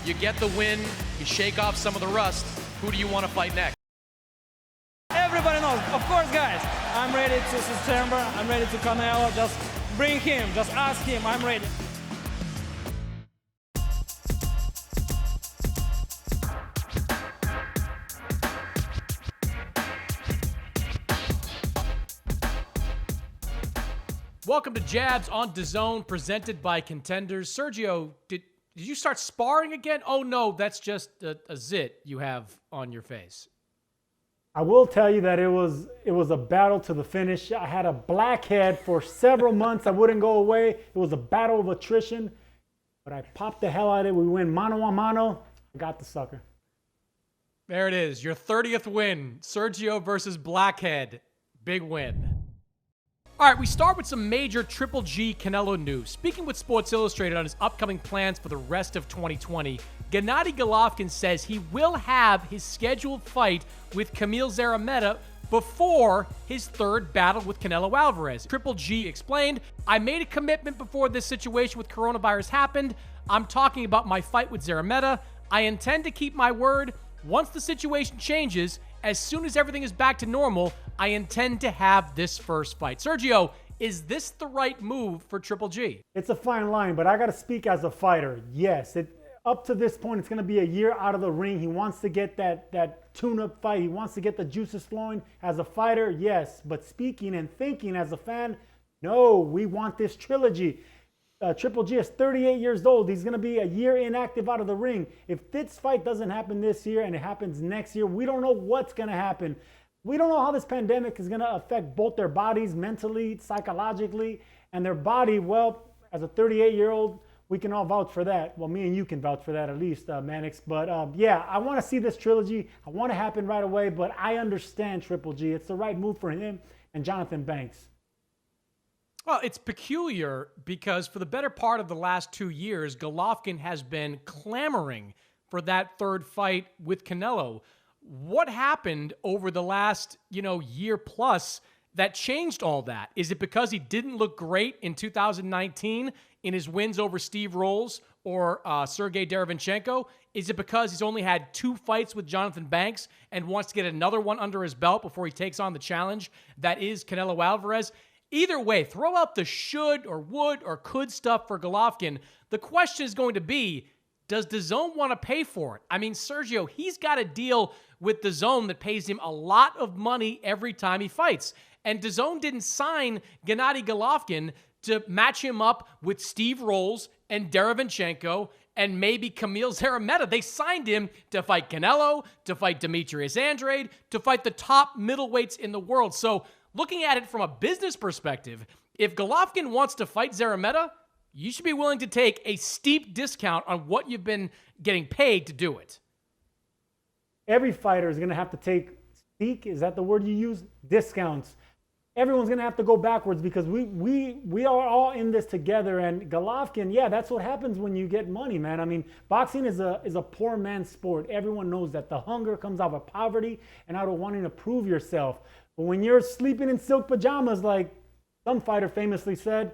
You get the win. You shake off some of the rust. Who do you want to fight next? Everybody knows. Of course, guys. I'm ready to September. I'm ready to Canelo. Just bring him. Just ask him. I'm ready. Welcome to Jabs on Dazn, presented by Contenders. Sergio, did you start sparring again? Oh no, that's just a zit you have on your face. I will tell you that it was a battle to the finish. I had a blackhead for several months. I wouldn't go away. It was a battle of attrition, but I popped the hell out of it. We went mano a mano. I got the sucker. There it is, your 30th win. Sergio versus Blackhead. Big win. All right, we start with some major Triple G Canelo news. Speaking with Sports Illustrated on his upcoming plans for the rest of 2020, Gennady Golovkin says he will have his scheduled fight with Kamil Szeremeta before his third battle with Canelo Alvarez. Triple G explained, "I made a commitment before this situation with coronavirus happened. I'm talking about my fight with Szeremeta. I intend to keep my word. Once the situation changes, as soon as everything is back to normal, I intend to have this first fight." Sergio, is this the right move for Triple G? It's a fine line, but I got to speak as a fighter. Yes, up to this point, it's going to be a year out of the ring. He wants to get that tune-up fight. He wants to get the juices flowing. As a fighter, yes, but speaking and thinking as a fan, no, we want this trilogy. Triple G is 38 years old. He's going to be a year inactive out of the ring. If this fight doesn't happen this year and it happens next year, we don't know what's going to happen. We don't know how this pandemic is going to affect both their bodies mentally, psychologically, and their body. Well, as a 38-year-old, we can all vouch for that. Well, me and you can vouch for that at least, Mannix. But yeah, I want to see this trilogy. I want to happen right away, but I understand Triple G. It's the right move for him and Jonathan Banks. Well, it's peculiar because for the better part of the last 2 years, Golovkin has been clamoring for that third fight with Canelo. What happened over the last, year plus that changed all that? Is it because he didn't look great in 2019 in his wins over Steve Rolls or Sergey Derevyanchenko? Is it because he's only had 2 fights with Jonathan Banks and wants to get another one under his belt before he takes on the challenge that is Canelo Alvarez? Either way, throw out the should or would or could stuff for Golovkin. The question is going to be, does DAZN want to pay for it? I mean, Sergio, he's got a deal with DAZN that pays him a lot of money every time he fights. And DAZN didn't sign Gennady Golovkin to match him up with Steve Rolls and Derevyanchenko and maybe Kamil Szeremeta. They signed him to fight Canelo, to fight Demetrius Andrade, to fight the top middleweights in the world. So looking at it from a business perspective, if Golovkin wants to fight Szeremeta, you should be willing to take a steep discount on what you've been getting paid to do it. Every fighter is going to have to take, is that the word you use? Discounts. Everyone's going to have to go backwards because we are all in this together. And Golovkin, yeah, that's what happens when you get money, man. I mean, boxing is a poor man's sport. Everyone knows that. The hunger comes out of poverty and out of wanting to prove yourself. But when you're sleeping in silk pajamas, like some fighter famously said,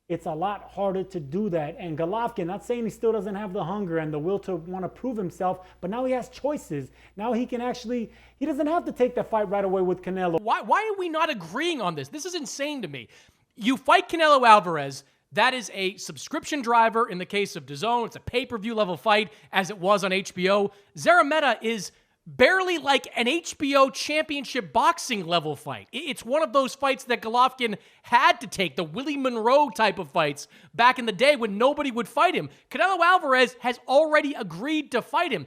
it's a lot harder to do that. And Golovkin, not saying he still doesn't have the hunger and the will to want to prove himself, but now he has choices. Now he can he doesn't have to take that fight right away with Canelo. Why are we not agreeing on this? This is insane to me. You fight Canelo Alvarez. That is a subscription driver in the case of DAZN. It's a pay-per-view level fight as it was on HBO. Szeremeta is barely like an HBO championship boxing level fight. It's one of those fights that Golovkin had to take, the Willie Monroe type of fights back in the day when nobody would fight him. Canelo Alvarez has already agreed to fight him.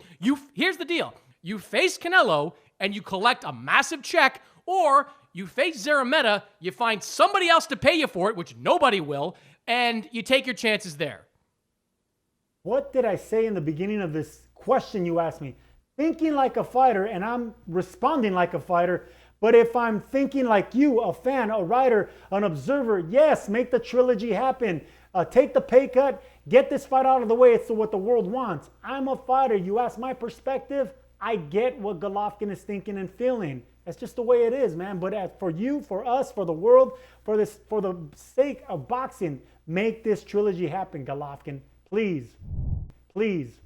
Here's the deal. You face Canelo and you collect a massive check, or you face Szeremeta, you find somebody else to pay you for it, which nobody will, and you take your chances there. What did I say in the beginning of this question you asked me? Thinking like a fighter, and I'm responding like a fighter. But if I'm thinking like you, a fan, a writer, an observer, yes, make the trilogy happen. Take the pay cut, get this fight out of the way. It's what the world wants. I'm a fighter. You ask my perspective, I get what Golovkin is thinking and feeling. That's just the way it is, man. But for you, for us, for the world, for the sake of boxing, make this trilogy happen, Golovkin. Please. Please.